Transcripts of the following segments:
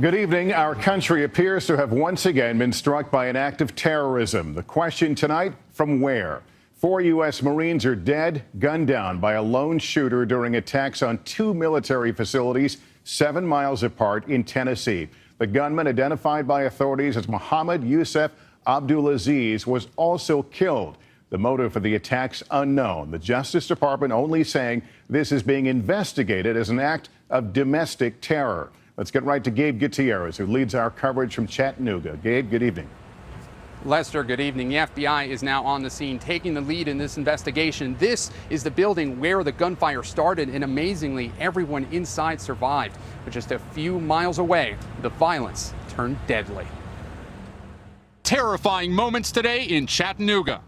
Good evening. Our country appears to have once again been struck by an act of terrorism. The question tonight, from where? 4 U.S. Marines are dead, gunned down by a lone shooter during attacks on 2 military facilities 7 miles apart in Tennessee. The gunman, identified by authorities as Mohammed Yusuf Abdulaziz, was also killed. The motive for the attacks unknown. The Justice Department only saying this is being investigated as an act of domestic terror. Let's get right to Gabe Gutierrez, who leads our coverage from Chattanooga. Gabe, good evening. Lester, good evening. The FBI is now on the scene, taking the lead in this investigation. This is the building where the gunfire started, and amazingly, everyone inside survived. But just a few miles away, the violence turned deadly. Terrifying moments today in Chattanooga,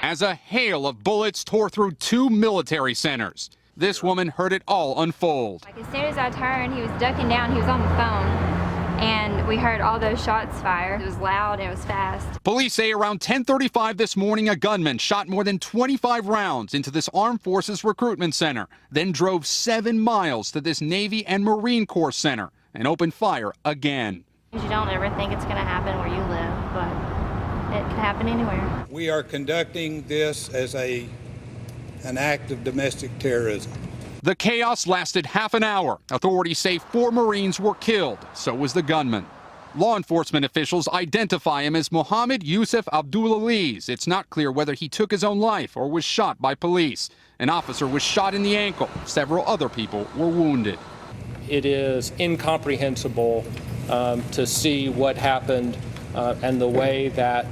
as a hail of bullets tore through 2 military centers. This woman heard it all unfold. Like, as soon as I turned, he was ducking down, he was on the phone, and we heard all those shots fire. It was loud, and it was fast. Police say around 10:35 this morning, a gunman shot more than 25 rounds into this Armed Forces recruitment center, then drove 7 miles to this Navy and Marine Corps center and opened fire again. You don't ever think it's going to happen where you live, but it can happen anywhere. We are conducting this as an act of domestic terrorism. The chaos lasted half an hour. Authorities say 4 Marines were killed. So was the gunman. Law enforcement officials identify him as Mohammed Yusuf Abdulaziz. It's not clear whether he took his own life or was shot by police. An officer was shot in the ankle. Several other people were wounded. It is incomprehensible to see what happened and the way that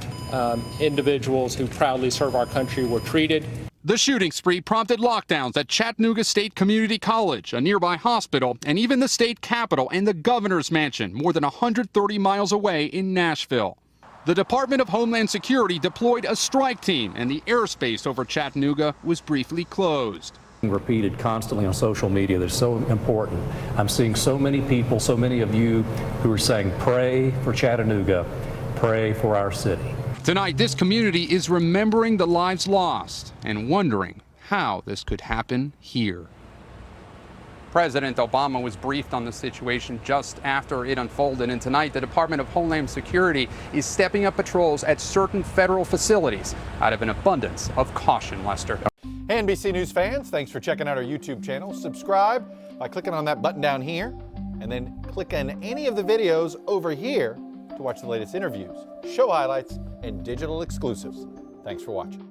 individuals who proudly serve our country were treated. The shooting spree prompted lockdowns at Chattanooga State Community College, a nearby hospital, and even the state capitol and the governor's mansion, more than 130 miles away in Nashville. The Department of Homeland Security deployed a strike team, and the airspace over Chattanooga was briefly closed. Repeated constantly on social media, that's so important. I'm seeing so many people, so many of you who are saying, pray for Chattanooga, pray for our city. Tonight, this community is remembering the lives lost and wondering how this could happen here. President Obama was briefed on the situation just after it unfolded, and tonight the Department of Homeland Security is stepping up patrols at certain federal facilities out of an abundance of caution, Lester. Hey, NBC News fans, thanks for checking out our YouTube channel. Subscribe by clicking on that button down here, and then click on any of the videos over here to watch the latest interviews, show highlights, and digital exclusives. Thanks for watching.